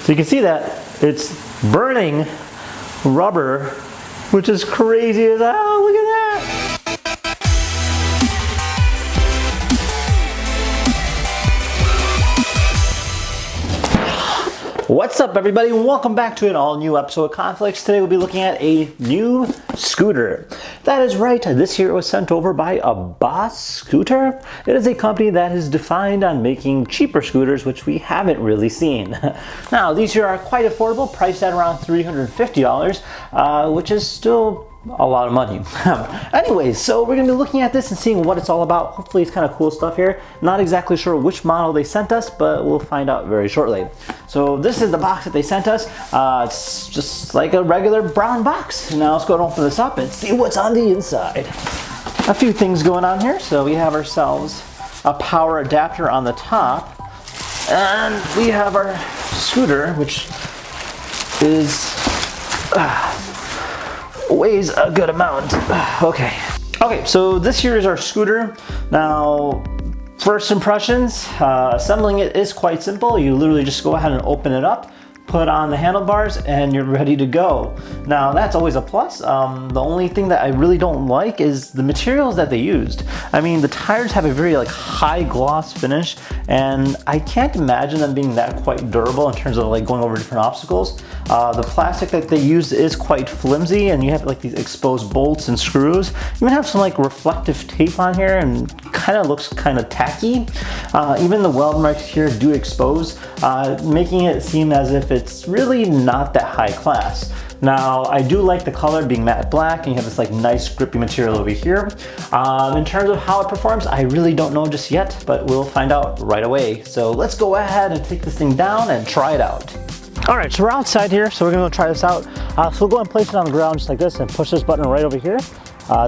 So you can see that it's burning rubber, which is crazy as hell. Look at that. What's up, everybody? Welcome back to an all-new episode of Conflicts. Today we'll be looking at a new scooter. That is right, this year it was sent over by abascooter. It is a company that is defined on making cheaper scooters, which we haven't really seen. Now, these here are quite affordable, priced at around $350, which is still a lot of money. Anyways, so we're gonna be looking at this and seeing what it's all about. Hopefully it's kind of cool stuff here. Not exactly sure which model they sent us, but we'll find out very shortly. So this is the box that they sent us. It's just like a regular brown box. Now let's go and open this up and see what's on the inside. A few things going on here. So we have ourselves a power adapter on the top, and we have our scooter, which is weighs a good amount. Okay, so this here is our scooter. Now, first impressions, assembling it is quite simple. You literally just go ahead and open it up, put on the handlebars, and you're ready to go. Now, that's always a plus. The only thing that I really don't like is the materials that they used. I mean, the tires have a very high gloss finish, and I can't imagine them being that quite durable in terms of going over different obstacles. The plastic that they use is quite flimsy, and you have these exposed bolts and screws. You even have some reflective tape on here, and kind of looks kind of tacky. Even the weld marks here do expose, making it seem as if it's really not that high class. Now, I do like the color being matte black, and you have this nice grippy material over here. In terms of how it performs, I really don't know just yet, but we'll find out right away. So let's go ahead and take this thing down and try it out. All right, so we're outside here, so we're gonna try this out. So we'll go and place it on the ground just like this and push this button right over here.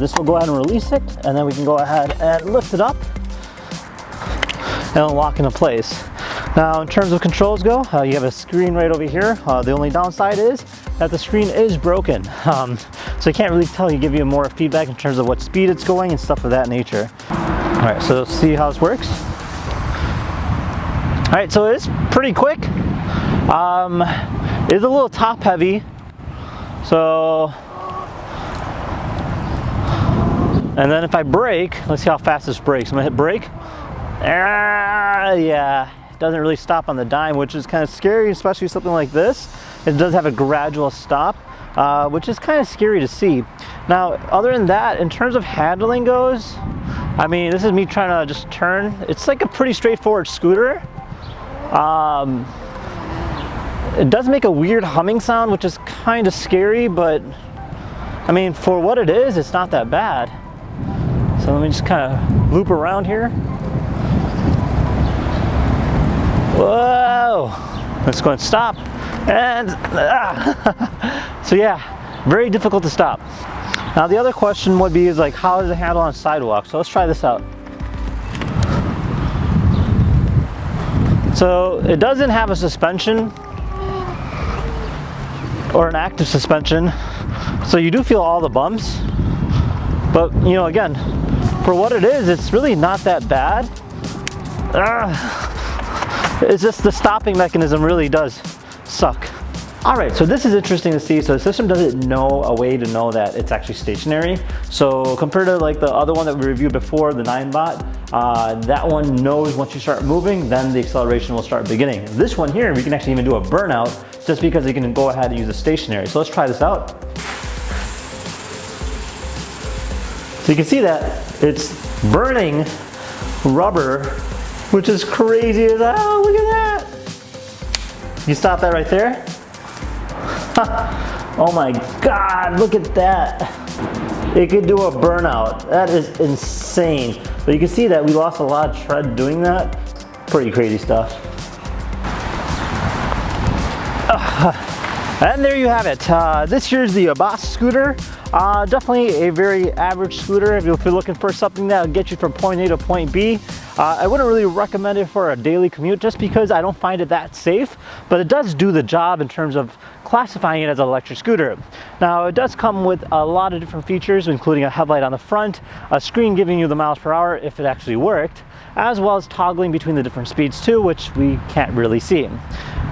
This will go ahead and release it, and then we can go ahead and lift it up and lock into place. Now, in terms of controls go, you have a screen right over here. The only downside is that the screen is broken. So I can't really give you more feedback in terms of what speed it's going and stuff of that nature. All right, so let's see how this works. All right, so it's pretty quick. It's a little top heavy. So, and then if I brake, let's see how fast this brakes. I'm gonna hit brake. Yeah. Doesn't really stop on the dime, which is kind of scary, especially something like this. It does have a gradual stop, which is kind of scary to see. Now, other than that, in terms of handling goes, I mean, this is me trying to just turn. It's a pretty straightforward scooter. It does make a weird humming sound, which is kind of scary, but I mean, for what it is, it's not that bad. So let me just kind of loop around here. Whoa! Let's go and stop. And so yeah, very difficult to stop. Now the other question would be how does it handle on sidewalks? So let's try this out. So it doesn't have a suspension or an active suspension, so you do feel all the bumps. But again, for what it is, it's really not that bad. It's just the stopping mechanism really does suck. All right, so this is interesting to see. So the system doesn't know a way to know that it's actually stationary. So compared to the other one that we reviewed before, the 9-bot, that one knows once you start moving, then the acceleration will start beginning. This one here, we can actually even do a burnout just because you can go ahead and use a stationary. So let's try this out. So you can see that it's burning rubber, which is crazy as hell. Look at that. You stop that right there. Oh my God, look at that. It could do a burnout. That is insane. But you can see that we lost a lot of tread doing that. Pretty crazy stuff. And there you have it. This here's the abascooter. Definitely a very average scooter if you're looking for something that'll get you from point A to point B. I wouldn't really recommend it for a daily commute just because I don't find it that safe, but it does do the job in terms of classifying it as an electric scooter. Now, it does come with a lot of different features, including a headlight on the front, a screen giving you the miles per hour if it actually worked, as well as toggling between the different speeds too, which we can't really see.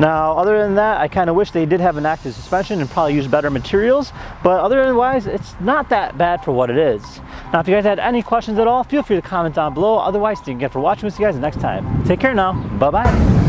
Now, other than that, I kind of wish they did have an active suspension and probably use better materials, but otherwise, it's not that bad for what it is. Now, if you guys had any questions at all, feel free to comment down below. Otherwise, thank you again for watching. We'll see you guys next time. Take care now. Bye-bye.